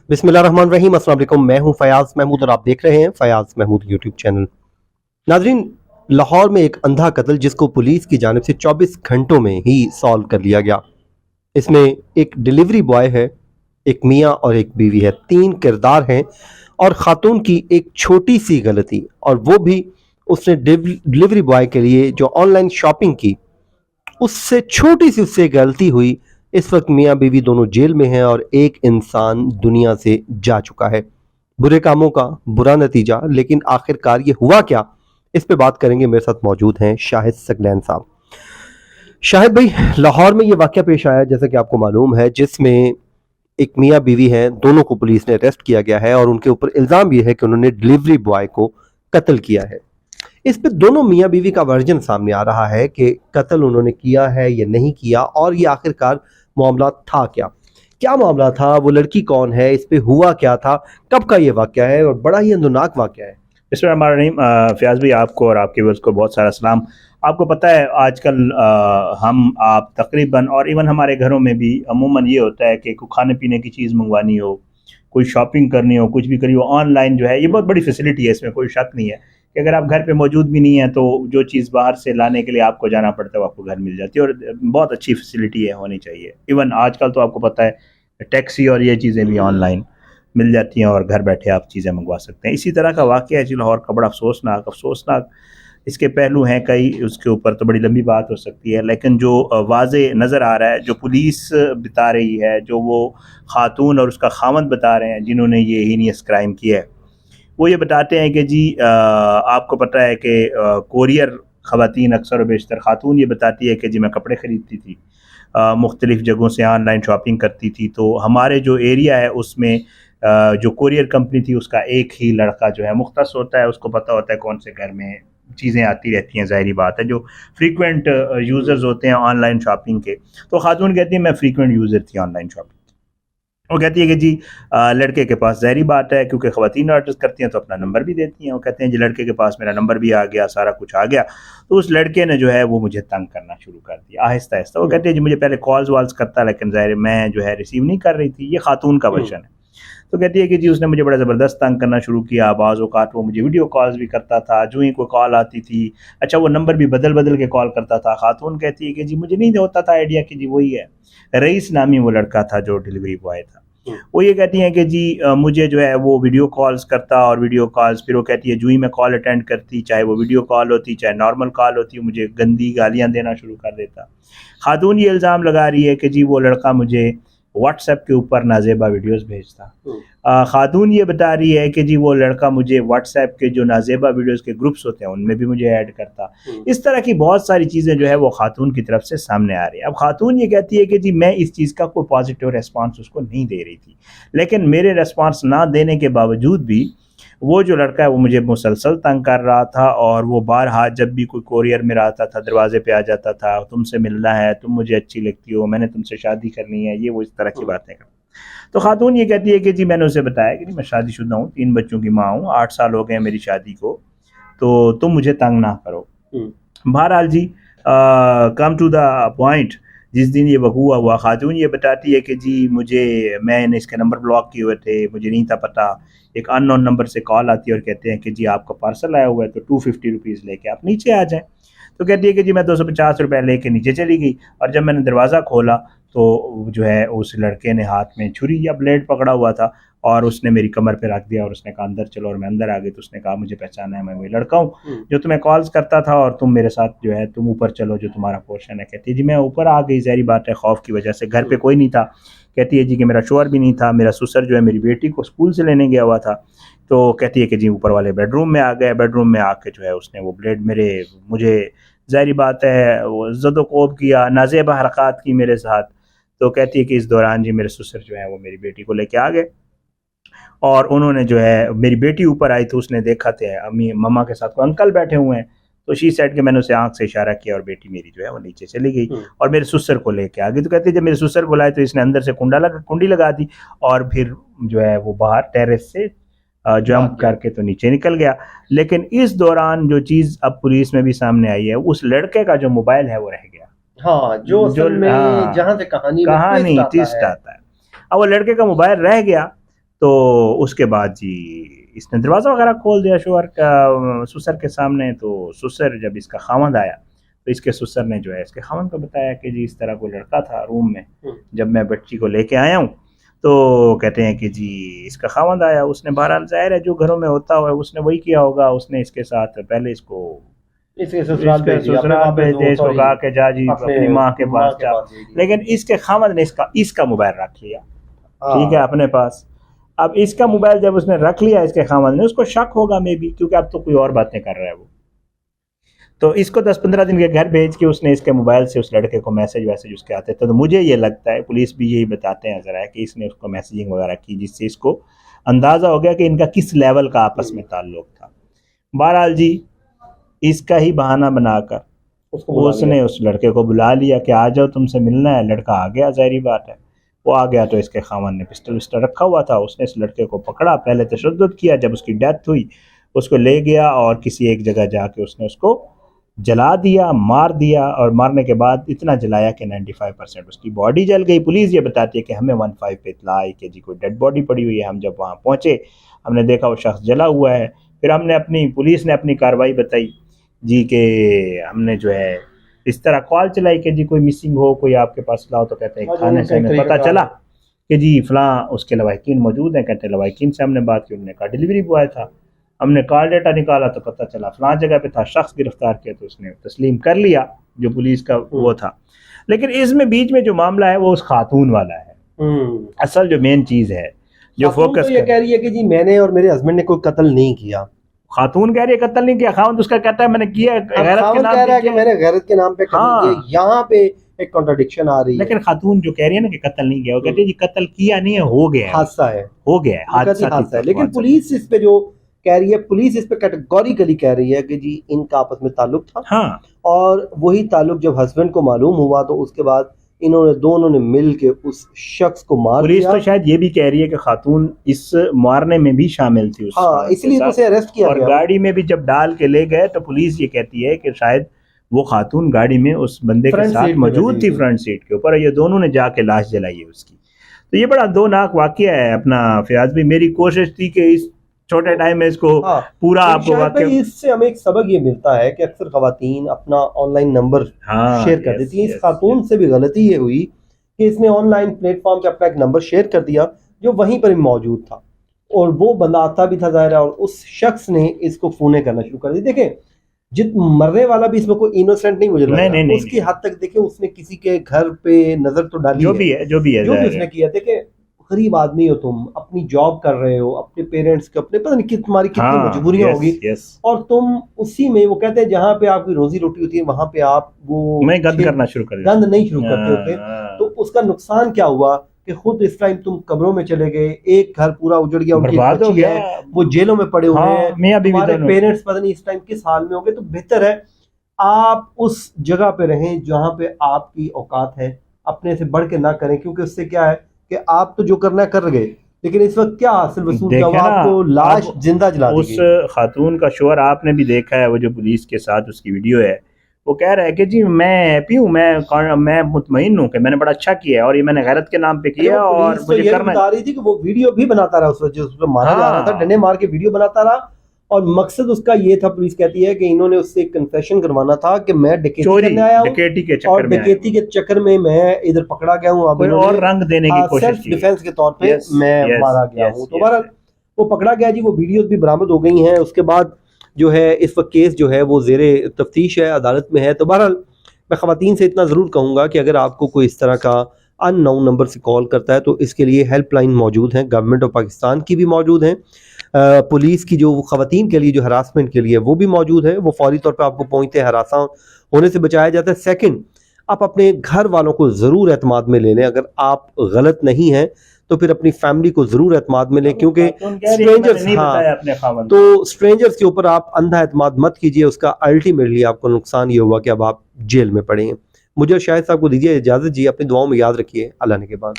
बिस्मिल्लाहिर्रहमानिर्रहीम। अस्सलाम वालेकुम। मैं हूं फयाज महमूद और आप देख रहे हैं फयाज महमूद यूट्यूब चैनल। नाजरीन, लाहौर में एक अंधा कत्ल जिसको पुलिस की जानिब से 24 घंटों में ही सॉल्व कर लिया गया। इसमें एक डिलीवरी बॉय है, एक मियाँ और एक बीवी है, 3 किरदार हैं और खातून की एक छोटी सी गलती, और वो भी उसने डिलीवरी बॉय के लिए जो ऑनलाइन शॉपिंग की उससे छोटी सी उससे गलती हुई। इस वक्त मियाँ बीवी दोनों जेल में हैं और एक इंसान दुनिया से जा चुका है। बुरे कामों का बुरा नतीजा, लेकिन आखिरकार ये हुआ क्या, इस पे बात करेंगे। मेरे साथ मौजूद हैं शाहिद सकलैन साहब। शाहिद भाई, लाहौर में ये वाकया पेश आया जैसा कि आपको मालूम है, जिसमें एक मियाँ बीवी हैं, दोनों को पुलिस ने अरेस्ट किया गया है और उनके ऊपर इल्जाम यह है कि उन्होंने डिलीवरी बॉय को कत्ल किया है। इस पे दोनों मियाँ बीवी का वर्जन सामने आ रहा है कि कत्ल उन्होंने किया है या नहीं किया, और ये आखिरकार मामला था क्या, क्या मामला था, वो लड़की कौन है, इस पे हुआ क्या था, कब का ये वाकया है, और बड़ा ही अंदुनाक वाकया है। बिस्मिल्लाहिर्रहमानिर्रहीम। फयाज भाई, आपको और आपके व्यूअर्स को बहुत सारा सलाम। आपको पता है आजकल हम आप तकरीबन और इवन हमारे घरों में भी अमूमन ये होता है कि कोई खाने पीने की चीज़ मंगवानी हो, कोई शॉपिंग करनी हो, कुछ भी करी हो ऑनलाइन, जो है ये बहुत बड़ी फैसिलिटी है, इसमें कोई शक नहीं है कि अगर आप घर पे मौजूद भी नहीं है तो जो चीज़ बाहर से लाने के लिए आपको जाना पड़ता है वो आपको घर मिल जाती है, और बहुत अच्छी फैसिलिटी है, होनी चाहिए। इवन आजकल तो आपको पता है टैक्सी और ये चीज़ें भी ऑनलाइन मिल जाती हैं और घर बैठे आप चीज़ें मंगवा सकते हैं। इसी तरह का वाक़या है जी लाहौर का, बड़ा अफसोसनाक अफसोसनाक इसके पहलू हैं कई, उसके ऊपर तो बड़ी लंबी बात हो सकती है, लेकिन जो वाज़े नज़र आ रहा है, जो पुलिस बता रही है, जो वो खातून और उसका खामद बता रहे हैं जिन्होंने ये हीनियस क्राइम किया है, वो ये बताते हैं कि जी आपको पता है कि कोरियर ख़वातीन अक्सर व बेशतर खातून ये बताती है कि जी मैं कपड़े ख़रीदती थी, मुख्तलिफ़ जगहों से ऑनलाइन शॉपिंग करती थी, तो हमारे जो एरिया है उसमें जो कोरियर कंपनी थी उसका एक ही लड़का जो है मुख्तस होता है, उसको पता होता है कौन से घर में चीज़ें आती रहती हैं। ज़ाहिरी बात है, जो फ्रीक्वेंट यूज़र्स होते हैं ऑनलाइन शॉपिंग के, तो खातून कहती है मैं फ्रीक्वेंट यूज़र थी ऑनलाइन शॉपिंग। वो कहती है कि जी लड़के के पास, ज़ाहिरी बात है क्योंकि ख़वातीन ऑर्डर करती हैं तो अपना नंबर भी देती हैं, वो कहते हैं जी लड़के के पास मेरा नंबर भी आ गया, सारा कुछ आ गया। तो उस लड़के ने जो है वो मुझे तंग करना शुरू कर दिया आहिस्ता आहिस्ता। वो कहते हैं जी मुझे पहले कॉल्स वॉल्स करता, लेकिन ज़ाहिर मैं जो है रिसीव नहीं कर रही थी। ये खातून का वर्जन है। तो कहती है कि जी उसने मुझे बड़ा ज़बरदस्त तंग करना शुरू किया। बाज़ औक़ात वो मुझे वीडियो कॉल्स भी करता था, जो ही कोई कॉल आती थी, अच्छा वो नंबर भी बदल बदल के कॉल करता था। खातून कहती है कि जी मुझे नहीं होता था आइडिया कि जी वही है। रईस नामी वो लड़का था जो डिलीवरी बॉय था। वो ये कहती हैं कि जी मुझे जो है वो वीडियो कॉल्स करता, और वीडियो कॉल्स फिर वो कहती है जो ही मैं कॉल अटेंड करती, चाहे वो वीडियो कॉल होती चाहे नॉर्मल कॉल होती, मुझे गंदी गालियाँ देना शुरू कर देता। खातून ये इल्ज़ाम लगा रही है कि जी वो लड़का मुझे व्हाट्सएप के ऊपर नाजेबा वीडियोस भेजता। खातून ये बता रही है कि जी वो लड़का मुझे व्हाट्सएप के जो नाजेबा वीडियोस के ग्रुप्स होते हैं उनमें भी मुझे ऐड करता। इस तरह की बहुत सारी चीज़ें जो है वो खातून की तरफ से सामने आ रही है। अब खातून ये कहती है कि जी मैं इस चीज़ का कोई पॉजिटिव रेस्पॉन्स उसको नहीं दे रही थी, लेकिन मेरे रेस्पॉन्स ना देने के बावजूद भी वो जो लड़का है वो मुझे मुसलसल तंग कर रहा था, और वो बारहा जब भी कोई कोरियर मेरा आता था दरवाजे पे आ जाता था, तुमसे मिलना है, तुम मुझे अच्छी लगती हो, मैंने तुमसे शादी करनी है, ये वो इस तरह की बातें कर। तो खातून ये कहती है कि जी मैंने उसे बताया कि जी मैं शादीशुदा हूँ, 3 बच्चों की माँ हूँ, 8 साल हो गए मेरी शादी को, तो तुम मुझे तंग ना करो। बहरहाल जी कम टू द पॉइंट, जिस दिन ये वकूआ हुआ, खातून ये बताती है कि जी मैंने इसके नंबर ब्लॉक किए हुए थे, मुझे नहीं था पता। एक अननोन नंबर से कॉल आती है और कहते हैं कि जी आपका पार्सल आया हुआ है, तो 250 रुपीज़ लेके आप नीचे आ जाएं। तो कहती है कि जी मैं 250 रुपये लेके नीचे चली गई, और जब मैंने दरवाज़ा खोला तो जो है उस लड़के ने हाथ में छुरी या ब्लेड पकड़ा हुआ था, और उसने मेरी कमर पे रख दिया और उसने कहा अंदर चलो, और मैं अंदर आ गई। तो उसने कहा मुझे पहचाना है, मैं वही लड़का हूँ जो तुम्हें कॉल्स करता था, और तुम मेरे साथ जो है तुम ऊपर चलो, जो तुम्हारा पोर्शन है। कहती है जी मैं ऊपर आ गई, ज़ाहिर बात है खौफ की वजह से, घर पे कोई नहीं था। कहती है जी कि मेरा शोहर भी नहीं था, मेरा ससुर जो है मेरी बेटी को स्कूल से लेने गया हुआ था। तो कहती है कि जी ऊपर वाले बेडरूम में आ गए, बेडरूम में आके जो है उसने वो ब्लेड मुझे ज़ाहिर बात है वो ज़द-ओ-ख़ौफ़ किया, नाज़ेबा हरकत की मेरे साथ। तो कहती है कि इस दौरान जी मेरे ससुर जो है वो मेरी बेटी को लेके आ गए, और उन्होंने जो है मेरी बेटी ऊपर आई तो उसने देखा थे अम्मी मम्मा के साथ कोई अंकल बैठे हुए हैं, तो शी सेड के मैंने उसे आंख से इशारा किया और बेटी मेरी जो है वो नीचे चली गई और मेरे ससुर को लेके आ गई। तो कहते जब मेरे ससुर को लाए तो इसने अंदर से कुंडी लगा दी, और फिर जो है वो बाहर टेरेस से जंप करके तो नीचे निकल गया। लेकिन इस दौरान जो चीज़ अब पुलिस में भी सामने आई है, उस लड़के का जो मोबाइल है वो रह गया। हाँ, जहाँ से कहानी ट्विस्ट आता है। अब वो लड़के का मोबाइल रह गया, तो उसके बाद जी इसने दरवाज़ा वगैरह खोल दिया शोहर का ससुर के सामने। तो ससुर जब इसका खावंद आया तो इसके ससुर ने जो है इसके खावंद को बताया कि जी इस तरह कोई लड़का था रूम में, जब मैं बच्ची को लेके आया हूँ तो कहते हैं कि जी इसका खावंद आया, उसने बहरहाल जाहिर है जो घरों में होता हुआ उसने वही किया होगा, उसने इसके साथ पहले इसको ससुराल भेज दिया, इसको कहा कि जा जी अपनी माँ के पास जा, लेकिन इसके खावंद ने इसका मोबाइल रख लिया, ठीक है, अपने पास। अब इसका मोबाइल जब उसने रख लिया इसके खावंद ने, उसको शक होगा मे बी, क्योंकि अब तो कोई और बातें कर रहा है वो, तो इसको 10-15 दिन के घर भेज के उसने इसके मोबाइल से उस लड़के को मैसेज उसके आते थे। तो मुझे ये लगता है, पुलिस भी यही बताते हैं ज़रा, कि इसने उसको मैसेजिंग वगैरह की जिससे इसको अंदाज़ा हो गया कि इनका किस लेवल का आपस में ताल्लुक था। बहरहाल जी इसका ही बहाना बनाकर उसने उस लड़के को बुला लिया कि आ जाओ तुमसे मिलना है। लड़का आ गया, ज़ाहिरी बात है वो आ गया। तो इसके खावंद ने पिस्टल रखा हुआ था, उसने इस लड़के को पकड़ा, पहले तशद्दुद किया, जब उसकी डेथ हुई उसको ले गया और किसी एक जगह जाके उसने उसको जला दिया, मार दिया, और मारने के बाद इतना जलाया कि 95% उसकी बॉडी जल गई। पुलिस ये बताती है कि हमें 15 पे इत्ला आई कि जी कोई डेड बॉडी पड़ी हुई है। हम जब वहाँ पहुँचे हमने देखा वो शख्स जला हुआ है। फिर पुलिस ने अपनी कार्रवाई बताई जी कि हमने जो है इस तरह कॉल चलाई कि जी कोई मिसिंग हो, कोई आपके पास लाओ, तो कहते हैं खाने से हमें पता चला कि जी फलां उसके लवाहिकीन मौजूद हैं। कहते हैं लवाहिकीन से हमने बात की, उन्होंने कहा डिलीवरी बॉय था। हमने कॉल डेटा निकाला तो पता चला फलां जगह पे था, शख्स गिरफ्तार किया, तो उसने तस्लीम कर लिया जो पुलिस का वो था। लेकिन इसमें बीच में जो मामला है वो उस खातून वाला है। असल जो मेन चीज है जो फोकस, तो ये कह रही है कि जी मैंने और मेरे हस्बैंड ने कोई कत्ल नहीं किया। खातून कह रही है कत्ल नहीं किया, खावंद उसका कहता है मैंने किया, गैरत के नाम पे किया। मैंने गैरत के नाम पे किया। यहाँ पे एक कॉन्ट्रडिक्शन आ रही है। लेकिन खातून जो कह रही है ना कि कत्ल नहीं किया, वो कहती है जी कत्ल किया नहीं है, हो गया है, हादसा है, हो गया है, हादसा है। लेकिन पुलिस इस पे जो कह रही है, पुलिस इस पे कैटेगोरिकली कह रही है कि जी इनका आपस में ताल्लुक था। हाँ। और वही ताल्लुक जब हस्बैंड को मालूम हुआ तो उसके बाद दोनों ने मिल के उस शख्स को मार दिया। पुलिस तो शायद ये भी कह रही है कि खातून इस मारने में भी शामिल थी। हाँ, इसलिए तो उसे अरेस्ट किया और गया। गाड़ी में भी जब डाल के ले गए तो पुलिस ये कहती है कि शायद वो खातून गाड़ी में उस बंदे के साथ मौजूद थी, फ्रंट सीट के ऊपर। ये दोनों ने जाके लाश जलाई है उसकी। तो ये बड़ा दौनाक वाकया है अपना फयाज भी। मेरी कोशिश थी कि इस छोटे टाइम में इसको पूरा आपको वाकया, इससे हमें एक सबक ये मिलता है कि अक्सर खवातीन अपना ऑनलाइन नंबर शेयर कर देती हैं। इस खातून से भी गलती ये हुई कि इसने ऑनलाइन प्लेटफॉर्म पे अपना एक नंबर शेयर कर दिया जो वहीं पर मौजूद था, और वो बंदा आता भी था ज़ाहिर है, और उस शख्स ने इसको फोने करना शुरू कर दी। देखें, मरने वाला भी इसमें कोई इनोसेंट नहीं मुझे लग रहा। उसकी हद तक देखे उसने किसी के घर पे नजर तो डाली, जो भी है उसने किया। देखे, गरीब आदमी हो तुम, अपनी जॉब कर रहे हो, अपने पेरेंट्स के अपने पता नहीं तुम्हारी कितनी मजबूरियां होगी, और तुम उसी में, वो कहते हैं जहाँ पे आपकी रोजी रोटी होती है वहां पे आप वो गंद करना शुरू कर गंद नहीं शुरू करते होते। तो उसका नुकसान क्या हुआ कि खुद इस टाइम तुम कब्रों में चले गए, एक घर पूरा उजड़ गया, उनकी बर्बाद हो गया, वो जेलों में पड़े हुए हैं, तुम्हारे पेरेंट्स पता नहीं इस टाइम किस हाल में होंगे। तो बेहतर है आप उस जगह पे रहें जहाँ पे आपकी औकात है, अपने से बढ़ के ना करें, क्योंकि उससे क्या है कि आप तो जो करना है कर गए, लेकिन इस वक्त क्या हासिल वसूल क्या हुआ, आपको लाश जिंदा जला दी गई। उस खातून का शोहर आपने भी देखा है, वो जो पुलिस के साथ उसकी वीडियो है, वो कह रहा है कि जी मैं हैप्पी हूँ, मैं मुतमईन हूँ कि मैंने बड़ा अच्छा किया है और ये मैंने गैरत के नाम पे किया। और मुझे करना बता रही थी कि वो वीडियो भी बनाता रहा उस वक्त जो उसको मारा जा रहा था, डंडे मार के वीडियो बनाता रहा, और मकसद उसका ये था, पुलिस कहती है कि इन्होंने उससे कन्फेशन करवाना था कि मैं डकैती करने आया हूं, डकैती के चक्कर में मैं इधर पकड़ा गया हूं, अब और रंग देने की कोशिश सेल्फ डिफेंस के तौर पे मैं मारा गया हूं। तो बहरहाल वो पकड़ा गया जी, वो वीडियोस भी बरामद हो गई हैं। उसके बाद जो है इस वक्त केस जो है वो ज़ेरे तफ्तीश है, अदालत में है। तो बहरहाल मैं ख़वातीन से इतना ज़रूर कहूँगा कि अगर आपको कोई इस तरह का अननोन नंबर से कॉल करता है तो इसके लिए हेल्पलाइन मौजूद हैं, गवर्नमेंट ऑफ पाकिस्तान की भी मौजूद हैं, पुलिस की जो ख़वातीन के लिए जो हरासमेंट के लिए वो भी मौजूद है, वो फौरी तौर पे आपको पहुँचते हरासा होने से बचाया जाता है। सेकंड, आप अपने घर वालों को ज़रूर एतमाद में ले लें। अगर आप गलत नहीं हैं तो फिर अपनी फैमिली को ज़रूर एतमाद में लें, क्योंकि स्ट्रेंजर्स, हाँ, तो स्ट्रेंजर्स के ऊपर आप अंधा एतमाद मत कीजिए। उसका अल्टीमेटली आपको नुकसान ये हुआ कि अब आप जेल में पड़े हैं। मुझे शायद साहब को दीजिए इजाज़त जी, अपनी दुआओं में याद रखिए। अल्लाह ने के बाद।